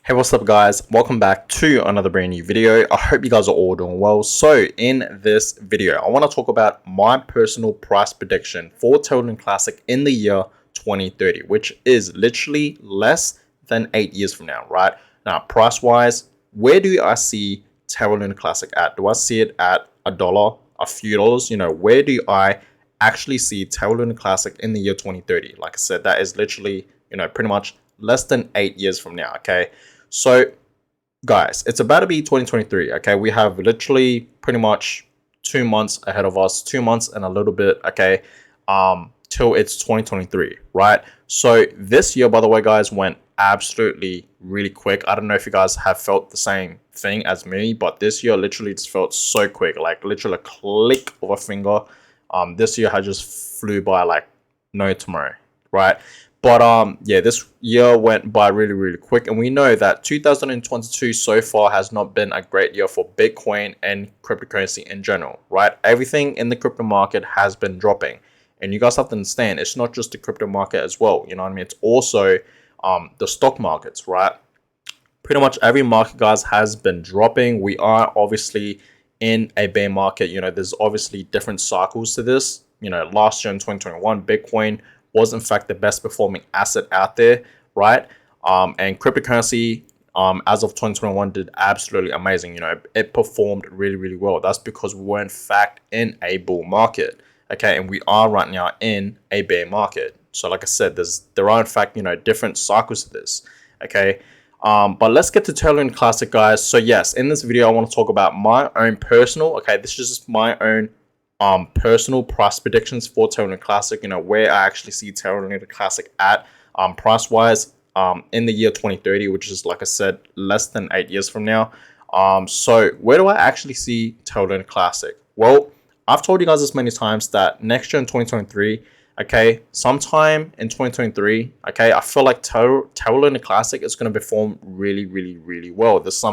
Hey, what's up guys? Welcome back to another brand new video. I hope you guys are all doing well. So in this video, I want to talk about my personal price prediction for Terra Classic in the year 2030, which is literally less than 8 years from now, right? Now, price wise, where do I see Terra Classic at? Do I see it at $1, a few dollars? Where do I actually see Terra Classic in the year 2030? Like I said, that is literally, pretty much less than 8 years from now, okay? So, guys, it's about to be 2023, okay? We have literally pretty much 2 months ahead of us, 2 months and a little bit, okay, till it's 2023, right? So this year, by the way, guys, went absolutely really quick. I don't know if you guys have felt the same thing as me, but this year literally just felt so quick, like literally a click of a finger. This year has just flew by like no tomorrow, right? But yeah, this year went by really quick, and we know that 2022 so far has not been a great year for Bitcoin and cryptocurrency in general, right? Everything in the crypto market has been dropping, and you guys have to understand it's not just the crypto market as well. You know what I mean? It's also the stock markets, right? Pretty much every market, guys, has been dropping. We are obviously in a bear market. There's obviously different cycles to this. Last year in 2021, Bitcoin was in fact the best performing asset out there, right? And cryptocurrency, as of 2021, did absolutely amazing. It performed really well. That's because we were in fact in a bull market, okay? And we are right now in a bear market. So like I said, there are in fact different cycles to this, okay? But let's get to Terra Classic, guys. So yes, in this video I want to talk about my own personal, okay, this is just my own personal price predictions for Terra Classic, where I actually see Terra Classic at price wise in the year 2030, which is, like I said, less than 8 years from now. So where do I actually see Terra Classic? Well, I've told you guys this many times that next year in 2023, okay, sometime in 2023, okay, I feel like Terra Classic is going to perform really well. There's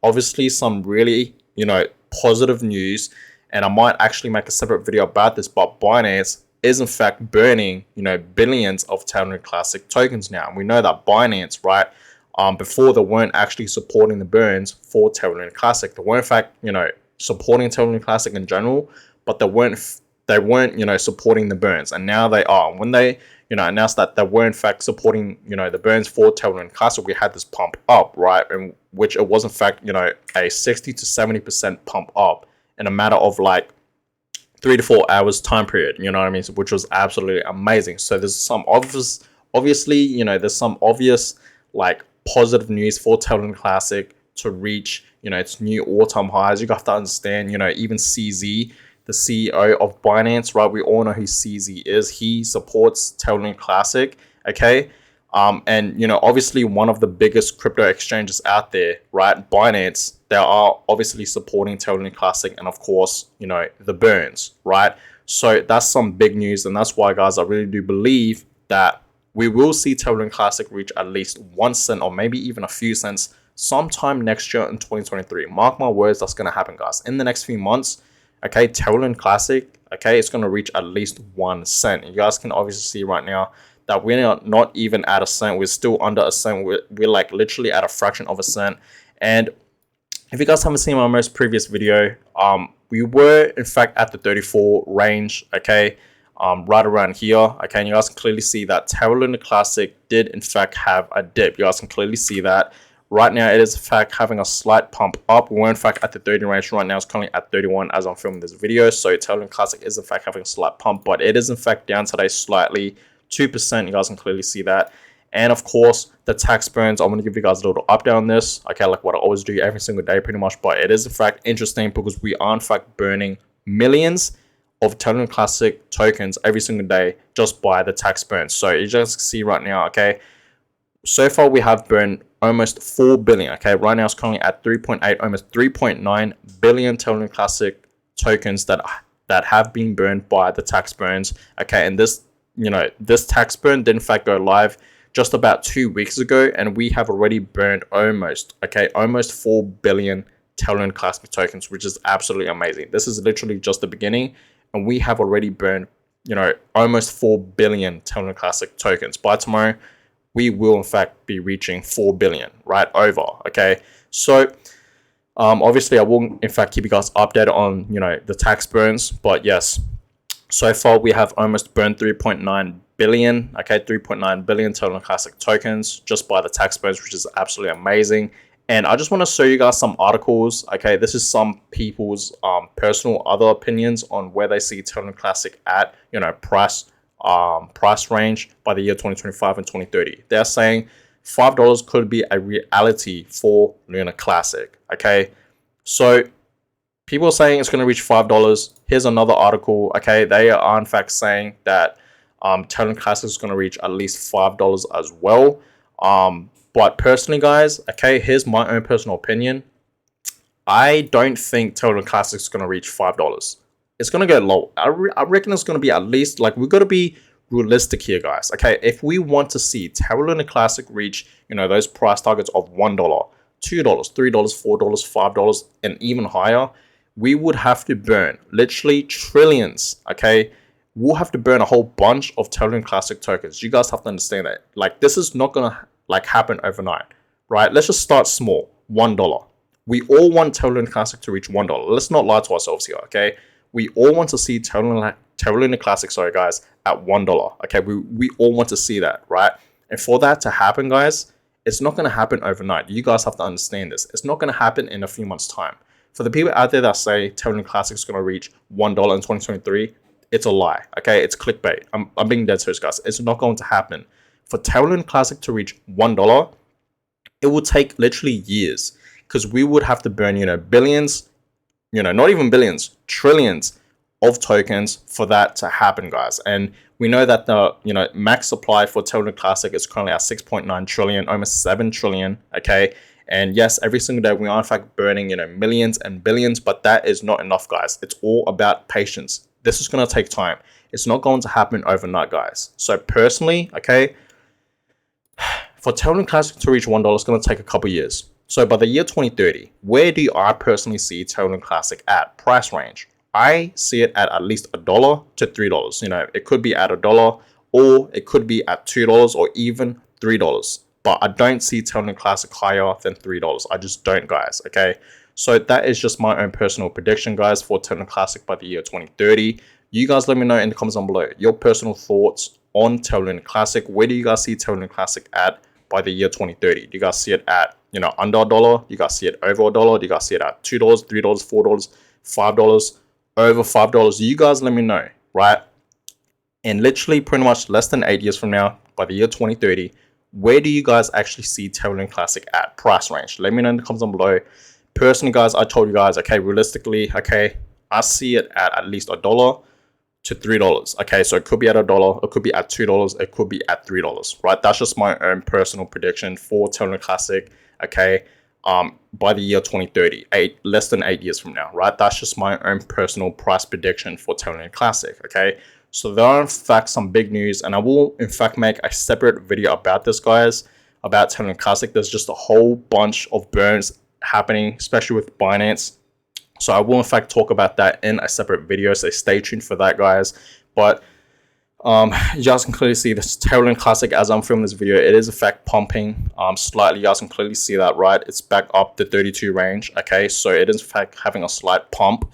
obviously some really positive news, and I might actually make a separate video about this, but Binance is in fact burning, billions of Terra Classic tokens now. And we know that Binance, right, before they weren't actually supporting the burns for Terra Classic. They were in fact, supporting Terra Classic in general, but they weren't supporting the burns. And now they are. When they, announced that they were in fact supporting, the burns for Terra Classic, we had this pump up, right? And which it was in fact, a 60 to 70% pump up in a matter of like 3 to 4 hours time period, you know what I mean? Which was absolutely amazing. So there's some obviously, there's some obvious like positive news for Terra Classic to reach, its new all-time highs. You have to understand, even CZ, the CEO of Binance, right? We all know who CZ is. He supports Terra Classic, okay? And obviously one of the biggest crypto exchanges out there, right? Binance, they are obviously supporting Terra Classic, and of course, the burns, right? So that's some big news, and that's why, guys, I really do believe that we will see Terra Classic reach at least 1 cent or maybe even a few cents sometime next year in 2023. Mark my words, that's going to happen, guys. In the next few months, okay, Terra Classic, okay, it's going to reach at least 1 cent. You guys can obviously see right now that we're not even at a cent. We're still under a cent. We're like literally at a fraction of a cent. And if you guys haven't seen my most previous video, we were in fact at the 34 range, okay, right around here, okay, and you guys can clearly see that Terra Classic did in fact have a dip. You guys can clearly see that. Right now, it is in fact having a slight pump up. We're in fact at the 30 range right now. It's currently at 31 as I'm filming this video. So Terra Classic is in fact having a slight pump, but it is in fact down today slightly, 2%. You guys can clearly see that. And of course, the tax burns, I'm going to give you guys a little update on this, okay, like what I always do every single day pretty much. But it is in fact interesting because we are in fact burning millions of Terra Classic tokens every single day just by the tax burns. So you just see right now, okay, so far we have burned almost 4 billion, okay, right now it's currently at 3.8, almost 3.9 billion Terra Classic tokens that have been burned by the tax burns, okay. And this this tax burn did in fact go live just about 2 weeks ago, and we have already burned almost 4 billion Terra Classic tokens, which is absolutely amazing. This is literally just the beginning, and we have already burned almost 4 billion Terra Classic tokens. By tomorrow, we will in fact be reaching 4 billion right over. Okay, so obviously I will in fact keep you guys updated on the tax burns, but yes, so far we have almost burned 3.9 billion. Okay, 3.9 billion total classic tokens just by the tax burns, which is absolutely amazing. And I just want to show you guys some articles. Okay, this is some people's personal other opinions on where they see total classic at price range by the year 2025 and 2030. They're saying $5 could be a reality for Lunar Classic. Okay, so people are saying it's going to reach $5. Here's another article. Okay, they are in fact saying that Terra Classic is going to reach at least $5 as well. But personally, guys, okay, here's my own personal opinion. I don't think Terra Classic is going to reach $5. It's going to go low. I reckon it's going to be at least, like, we've got to be realistic here, guys. Okay, if we want to see Terra Luna Classic reach, those price targets of $1, $2, $3, $4, $5, and even higher, we would have to burn literally trillions. Okay, we'll have to burn a whole bunch of Terra Classic tokens. You guys have to understand that. Like, this is not gonna happen overnight, right? Let's just start small. $1. We all want Terra Classic to reach $1. Let's not lie to ourselves here. Okay, we all want to see Terra Luna Classic, sorry guys, at $1. Okay, we all want to see that, right? And for that to happen, guys, it's not going to happen overnight. You guys have to understand this. It's not going to happen in a few months' time. For the people out there that say Terra Luna Classic is going to reach $1 in 2023, it's a lie. Okay, it's clickbait. I'm being dead serious, guys. It's not going to happen. For Terra Luna Classic to reach $1, it will take literally years, because we would have to burn billions, not even billions, trillions of tokens for that to happen, guys. And we know that the max supply for Terra Luna Classic is currently at 6.9 trillion, almost 7 trillion. Okay, and yes, every single day we are in fact burning millions and billions, but that is not enough, guys. It's all about patience. This is going to take time. It's not going to happen overnight, guys. So personally, okay, for Terra Luna Classic to reach $1, it's going to take a couple years. So by the year 2030, where do I personally see Terra Luna Classic at price range? I see it at least $1 to $3. It could be at $1, or it could be at $2, or even $3. But I don't see Terra Luna Classic higher than $3. I just don't, guys. Okay, so that is just my own personal prediction, guys, for Terra Luna Classic by the year 2030. You guys let me know in the comments down below your personal thoughts on Terra Luna Classic. Where do you guys see Terra Luna Classic at by the year 2030? Do you guys see it at under $1? Do you guys see it over $1? Do you guys see it at $2, $3, $4, $5, over $5? You guys let me know, right? And literally pretty much less than 8 years from now, by the year 2030, where do you guys actually see Terra Luna Classic at price range? Let me know in the comments down below. Personally, guys, I told you guys, okay, realistically, okay, I see it at least $1 to $3. Okay, so it could be at $1, it could be at $2, it could be at $3, right? That's just my own personal prediction for Terra Luna Classic. Okay, by the year 2030, less than 8 years from now, right? That's just my own personal price prediction for Terra Luna Classic. Okay, so there are in fact some big news, and I will in fact make a separate video about this, guys, about Terra Luna Classic. There's just a whole bunch of burns happening, especially with Binance. So I will in fact talk about that in a separate video, so stay tuned for that, guys. But you guys can clearly see this Terra Luna Classic as I'm filming this video. It is in fact pumping slightly. You guys can clearly see that, right? It's back up the 32 range. Okay, so it is in fact having a slight pump.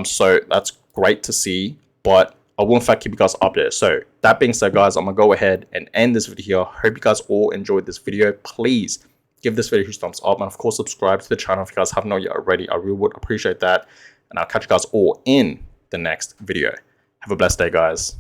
So that's great to see, but I will in fact keep you guys updated. So that being said, guys, I'm gonna go ahead and end this video. Hope you guys all enjoyed this video. Please give this video a huge thumbs up, and of course subscribe to the channel if you guys haven't yet already. I really would appreciate that, and I'll catch you guys all in the next video. Have a blessed day, guys.